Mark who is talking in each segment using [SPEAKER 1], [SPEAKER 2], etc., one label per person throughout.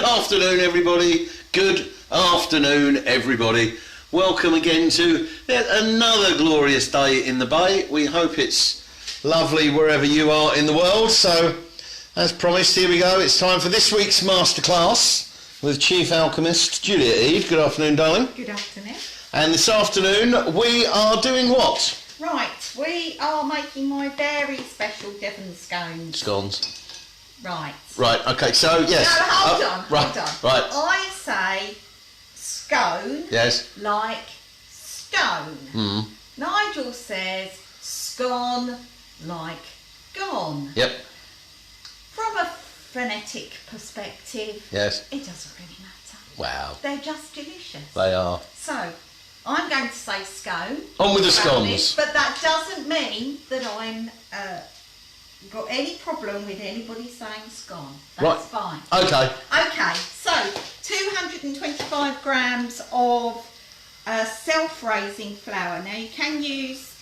[SPEAKER 1] Good afternoon, everybody. Good afternoon, everybody. Welcome again to yet another glorious day in the Bay. We hope it's lovely wherever you are in the world. So, as promised, here we go. It's time for this week's Masterclass with Chief Alchemist Juliette. Good afternoon, darling.
[SPEAKER 2] Good afternoon.
[SPEAKER 1] And this afternoon, we are doing what?
[SPEAKER 2] Right, we are making my very special Devon scones.
[SPEAKER 1] Scones.
[SPEAKER 2] Right.
[SPEAKER 1] Right, okay, so yes.
[SPEAKER 2] No, hold on.
[SPEAKER 1] Right.
[SPEAKER 2] I say scone.
[SPEAKER 1] Yes.
[SPEAKER 2] Like stone.
[SPEAKER 1] Mm.
[SPEAKER 2] Nigel says scone like gone.
[SPEAKER 1] Yep.
[SPEAKER 2] From a phonetic perspective,
[SPEAKER 1] Yes.
[SPEAKER 2] it doesn't really matter.
[SPEAKER 1] Wow.
[SPEAKER 2] They're just delicious.
[SPEAKER 1] They are.
[SPEAKER 2] So, I'm going to say scone.
[SPEAKER 1] On with the scones.
[SPEAKER 2] But that doesn't mean that I'm got any problem with anybody saying scone. That's fine.
[SPEAKER 1] Okay.
[SPEAKER 2] Okay, so 225 grams of self-raising flour. Now you can use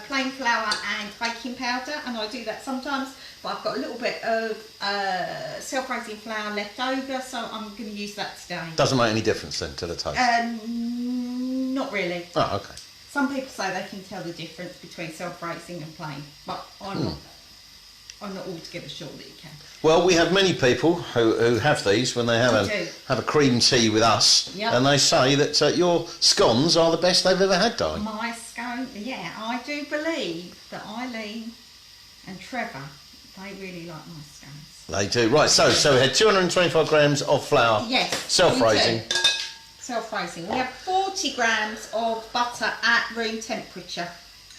[SPEAKER 2] plain flour and baking powder, and I do that sometimes, but I've got a little bit of self-raising flour left over, so I'm going to use that today.
[SPEAKER 1] Doesn't make any difference then to the taste?
[SPEAKER 2] Not really.
[SPEAKER 1] Oh, okay.
[SPEAKER 2] Some people say they can tell the difference between self-raising and plain, but I'm not altogether sure that you can.
[SPEAKER 1] Well, we have many people who have these when they have a cream tea with us,
[SPEAKER 2] Yep.
[SPEAKER 1] and they say that your scones are the best they've ever had, darling.
[SPEAKER 2] My scone, yeah, I do believe that Eileen and Trevor, they really like my scones.
[SPEAKER 1] They do. Right, so we had 225 grams of flour.
[SPEAKER 2] Yes.
[SPEAKER 1] Self-raising.
[SPEAKER 2] We do. Self-raising. We have 40 grams of butter at room temperature.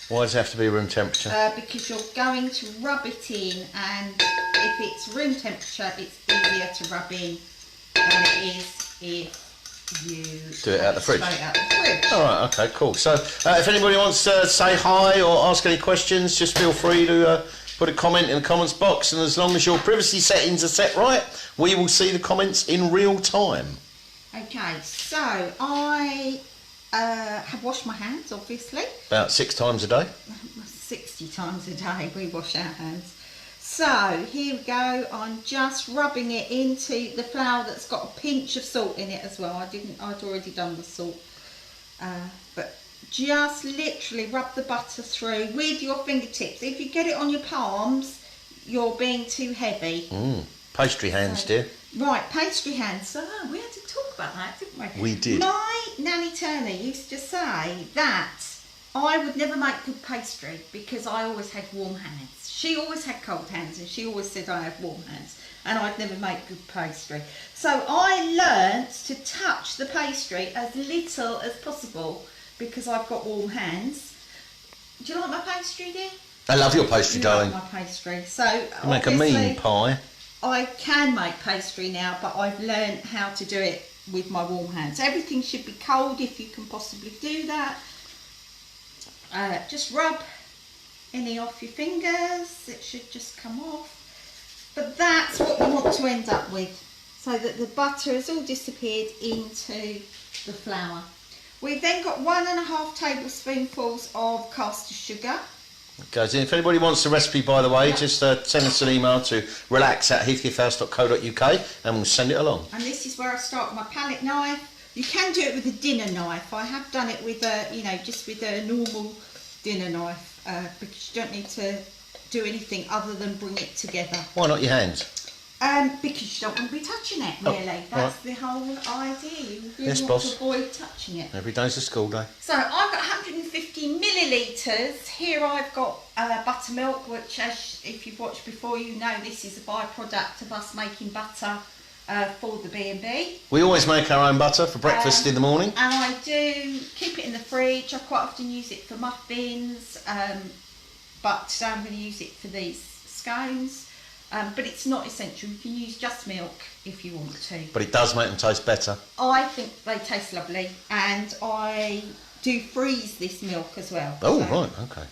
[SPEAKER 1] Why does it have to be room temperature?
[SPEAKER 2] Because you're going to rub it in, and if it's room temperature, it's easier to rub in than it is if you
[SPEAKER 1] do it out the fridge.
[SPEAKER 2] Straight out the fridge.
[SPEAKER 1] All right, okay, cool. So if anybody wants to say hi or ask any questions, just feel free to put a comment in the comments box, and as long as your privacy settings are set right, we will see the comments in real time.
[SPEAKER 2] Okay, so I have washed my hands, obviously.
[SPEAKER 1] About 6 times a day.
[SPEAKER 2] 60 times a day we wash our hands. So here we go. I'm just rubbing it into the flour that's got a pinch of salt in it as well. I'd already done the salt, but just literally rub the butter through with your fingertips. If you get it on your palms, you're being too heavy.
[SPEAKER 1] Pastry hands, dear.
[SPEAKER 2] Right, pastry hands. So we had to talk about that, didn't we?
[SPEAKER 1] We did.
[SPEAKER 2] My Nanny Turner used to say that I would never make good pastry because I always had warm hands. She always had cold hands, and she always said I have warm hands, and I'd never make good pastry. So I learnt to touch the pastry as little as possible because I've got warm hands. Do you like my pastry, dear?
[SPEAKER 1] I love your pastry, darling.
[SPEAKER 2] I like my pastry. So
[SPEAKER 1] You make a mean pie.
[SPEAKER 2] I can make pastry now, but I've learned how to do it with my warm hands. Everything should be cold if you can possibly do that. Just rub any off your fingers. It should just come off. But that's what we want to end up with, so that the butter has all disappeared into the flour. We've then got 1.5 tablespoonfuls of caster sugar.
[SPEAKER 1] Goes in. If anybody wants the recipe, by the way, just send us an email to relax@heathcliffhouse.co.uk and we'll send it along.
[SPEAKER 2] And this is where I start with my palette knife. You can do it with a dinner knife. I have done it with just with a normal dinner knife because you don't need to do anything other than bring it together.
[SPEAKER 1] Why not your hands?
[SPEAKER 2] Because you don't want to be touching it, really. That's the whole idea. You really want to avoid touching it.
[SPEAKER 1] Every day's a school day.
[SPEAKER 2] So I've got 150 millilitres. Here I've got buttermilk, which, if you've watched before, you know this is a byproduct of us making butter for the B&B.
[SPEAKER 1] We always make our own butter for breakfast in the morning.
[SPEAKER 2] And I do keep it in the fridge. I quite often use it for muffins, but today I'm going to use it for these scones. But it's not essential. You can use just milk if you want to.
[SPEAKER 1] But it does make them taste better.
[SPEAKER 2] I think they taste lovely, and I do freeze this milk as well.
[SPEAKER 1] Oh, right, okay.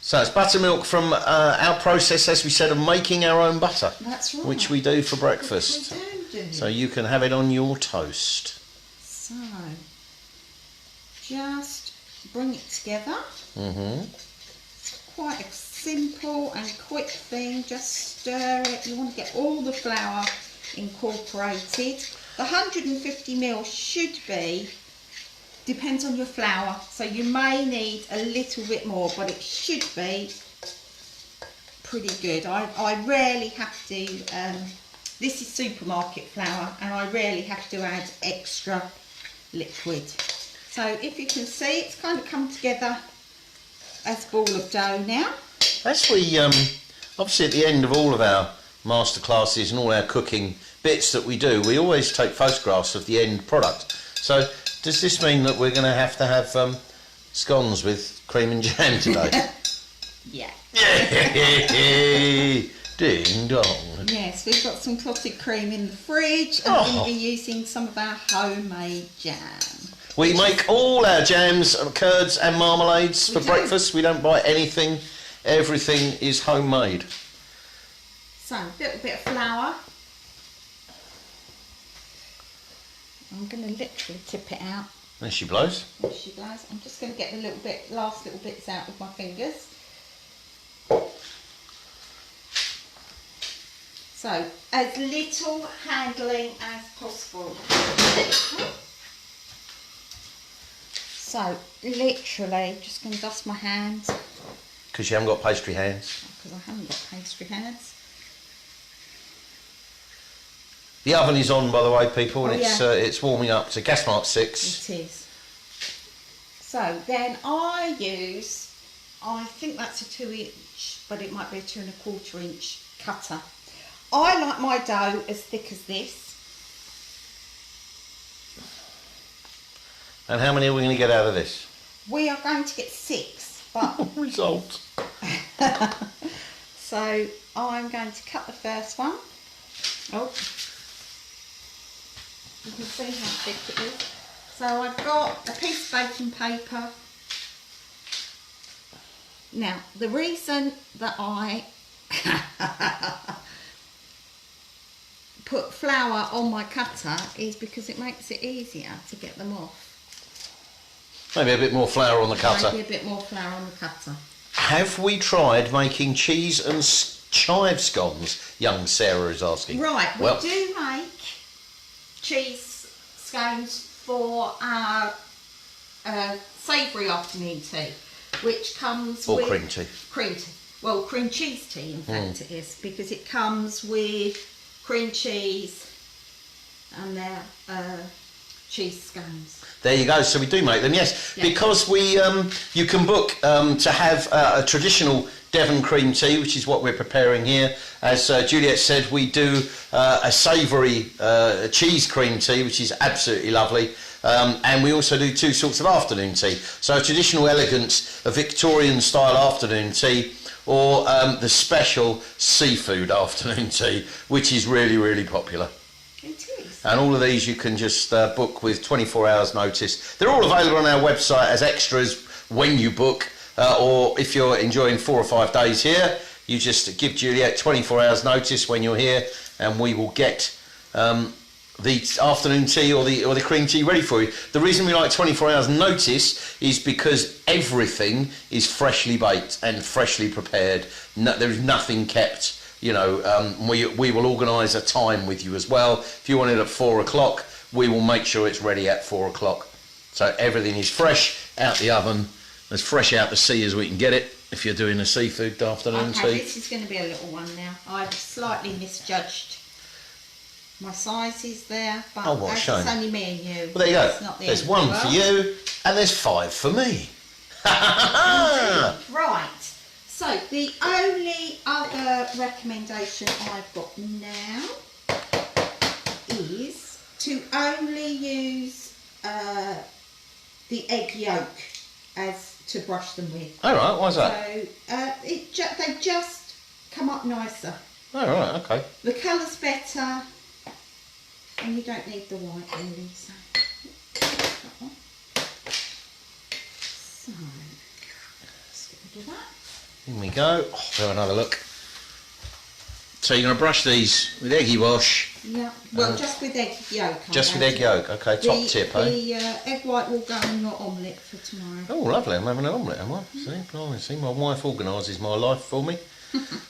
[SPEAKER 1] So it's buttermilk from our process, as we said, of making our own butter.
[SPEAKER 2] That's right.
[SPEAKER 1] Which we do for breakfast.
[SPEAKER 2] Which we do.
[SPEAKER 1] So you can have it on your toast.
[SPEAKER 2] So, just bring it together. It's quite a simple and quick thing. Just stir it. You want to get all the flour incorporated. The 150ml should be, depends on your flour, so you may need a little bit more, but it should be pretty good. I rarely have to, this is supermarket flour, and I rarely have to add extra liquid. So if you can see, it's kind of come together as a ball of dough now.
[SPEAKER 1] As we, obviously at the end of all of our masterclasses and all our cooking bits that we do, we always take photographs of the end product. So does this mean that we're going to have scones with cream and jam today?
[SPEAKER 2] Yeah.
[SPEAKER 1] Ding dong.
[SPEAKER 2] Yes, we've got some clotted cream in the fridge, and we're going to be using some of our homemade jam.
[SPEAKER 1] We make all our jams, curds and marmalades for breakfast. We don't buy anything. Everything is homemade.
[SPEAKER 2] So, a little bit of flour. I'm going to literally tip it out.
[SPEAKER 1] There she blows.
[SPEAKER 2] There she goes. I'm just going to get the last little bits out with my fingers. So, as little handling as possible. So, literally, just going to dust my hands.
[SPEAKER 1] Because you haven't got pastry hands.
[SPEAKER 2] Because I haven't got pastry hands.
[SPEAKER 1] The oven is on, by the way, people, and it's warming up to gas mark 6.
[SPEAKER 2] It is. So then I use, I think that's a 2-inch, but it might be a 2 1/4 inch cutter. I like my dough as thick as this.
[SPEAKER 1] And how many are we going to get out of this?
[SPEAKER 2] We are going to get 6, but
[SPEAKER 1] Result.
[SPEAKER 2] so I'm going to cut the first one. Oh. You can see how thick it is. So I've got a piece of baking paper. Now, the reason that I put flour on my cutter is because it makes it easier to get them off.
[SPEAKER 1] Maybe a bit more flour on the cutter.
[SPEAKER 2] Maybe a bit more flour on the cutter.
[SPEAKER 1] Have we tried making cheese and chive scones? Young Sarah is asking.
[SPEAKER 2] Right, we do make cheese scones for our savoury afternoon tea, which comes with...
[SPEAKER 1] cream tea.
[SPEAKER 2] Cream tea. Well, cream cheese tea, in fact, it is, because it comes with cream cheese and their cheese scones.
[SPEAKER 1] There you go. So we do make them, yes. Because we, you can book to have a traditional Devon cream tea, which is what we're preparing here. As Juliette said, we do a savoury cheese cream tea, which is absolutely lovely. And we also do 2 sorts of afternoon tea. So a traditional elegance, a Victorian style afternoon tea, or the special seafood afternoon tea, which is really, really popular.
[SPEAKER 2] It is.
[SPEAKER 1] And all of these you can just book with 24 hours notice. They're all available on our website as extras when you book, or if you're enjoying 4 or 5 days here, you just give Juliette 24 hours notice when you're here, and we will get the afternoon tea or the cream tea ready for you. The reason we like 24 hours notice is because everything is freshly baked and freshly prepared. There is nothing kept. You know, we will organise a time with you as well. If you want it at 4 o'clock, we will make sure it's ready at 4 o'clock. So everything is fresh out the oven, as fresh out the sea as we can get it, if you're doing a seafood afternoon tea.
[SPEAKER 2] This is going to be a little one now. I've slightly misjudged my sizes there, but it's only me and you.
[SPEAKER 1] Well, there you go. There's 1 for you, and there's 5 for me.
[SPEAKER 2] Right. So the only other recommendation I've got now is to only use the egg yolk as to brush them with.
[SPEAKER 1] All right, why's that?
[SPEAKER 2] So they just come up nicer.
[SPEAKER 1] All right, okay.
[SPEAKER 2] The colour's better, and you don't need the white really. So, let's get rid of that.
[SPEAKER 1] Here we go. Oh, have another look. So you're going to brush these with eggy wash.
[SPEAKER 2] Yeah, well, just with egg yolk.
[SPEAKER 1] Just with egg yolk, okay, top tip, eh?
[SPEAKER 2] The egg white will go in your omelette for tomorrow.
[SPEAKER 1] Oh, lovely, I'm having an omelette, am I? See, blimey, see, my wife organises my life for me.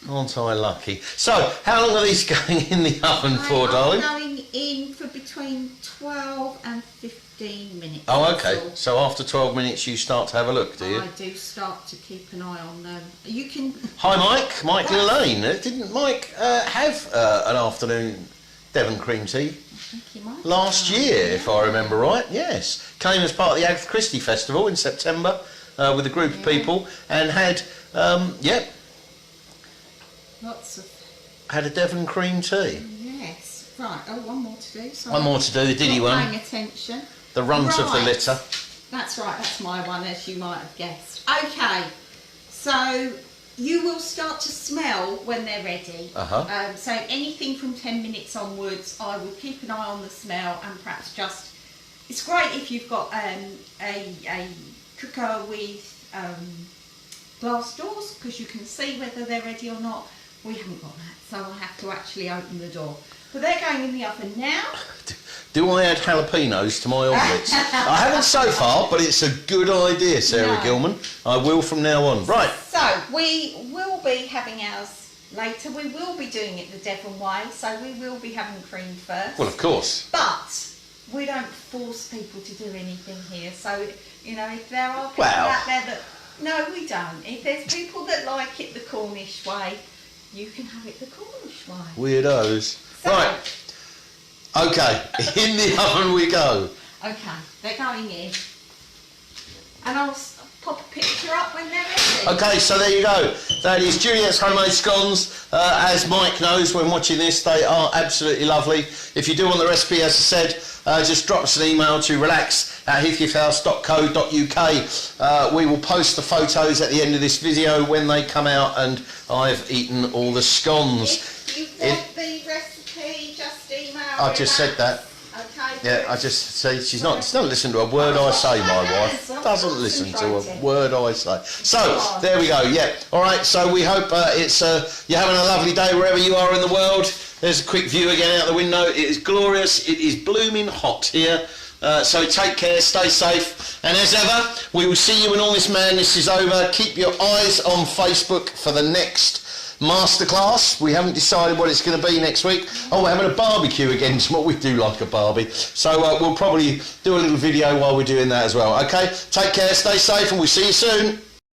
[SPEAKER 1] Aren't I lucky? So, how long are these going in the oven for, darling?
[SPEAKER 2] Going in for between 12 and 15 minutes.
[SPEAKER 1] Oh, okay. So after 12 minutes you start to have a look, do you?
[SPEAKER 2] I do start to keep an eye on them. You can...
[SPEAKER 1] Hi, Mike and Elaine. Didn't Mike have an afternoon Devon cream tea? Last year, if I remember right, yes. Came as part of the Agatha Christie Festival in September with a group of people and had,
[SPEAKER 2] lots of...
[SPEAKER 1] had a Devon cream tea.
[SPEAKER 2] Yes. Right, one more to do. Sorry.
[SPEAKER 1] One more to do, the Diddy one.
[SPEAKER 2] Paying attention.
[SPEAKER 1] The runt of the litter.
[SPEAKER 2] That's right, that's my one, as you might have guessed. Okay, so you will start to smell when they're ready. So anything from 10 minutes onwards, I will keep an eye on the smell and perhaps just... It's great if you've got a cooker with glass doors, because you can see whether they're ready or not. We haven't got that, so I have to actually open the door. But they're going in the oven now.
[SPEAKER 1] Do I add jalapenos to my omelettes? I haven't so far, but it's a good idea, Sarah Gilman. I will from now on. Right.
[SPEAKER 2] So, we will be having ours later. We will be doing it the Devon way, so we will be having cream first.
[SPEAKER 1] Well, of course.
[SPEAKER 2] But we don't force people to do anything here. So, you know, if there are people out there that... No, we don't. If there's people that like it the Cornish way, you can have it the Cornish way.
[SPEAKER 1] Weirdos.
[SPEAKER 2] So,
[SPEAKER 1] right. Okay, in the oven we go.
[SPEAKER 2] Okay, they're going in. And I'll pop a picture up when they're ready.
[SPEAKER 1] Okay, so there you go. That is Juliette's homemade scones. As Mike knows when watching this, they are absolutely lovely. If you do want the recipe, as I said, just drop us an email to relax@heathcliffhouse.co.uk. We will post the photos at the end of this video when they come out and I've eaten all the scones.
[SPEAKER 2] If you want the recipe, just email.
[SPEAKER 1] I just said that.
[SPEAKER 2] Okay.
[SPEAKER 1] Yeah, I just say she doesn't listen to a word I say, my wife. Doesn't listen to a word I say. So, there we go, yeah. Alright, so we hope you're having a lovely day wherever you are in the world. There's a quick view again out the window. It is glorious. It is blooming hot here. So take care, stay safe. And as ever, we will see you when all this madness is over. Keep your eyes on Facebook for the next Masterclass. We haven't decided what it's going to be next week. Oh, we're having a barbecue again. What we do like a barbie. So we'll probably do a little video while we're doing that as well. Okay, take care, stay safe, and we'll see you soon.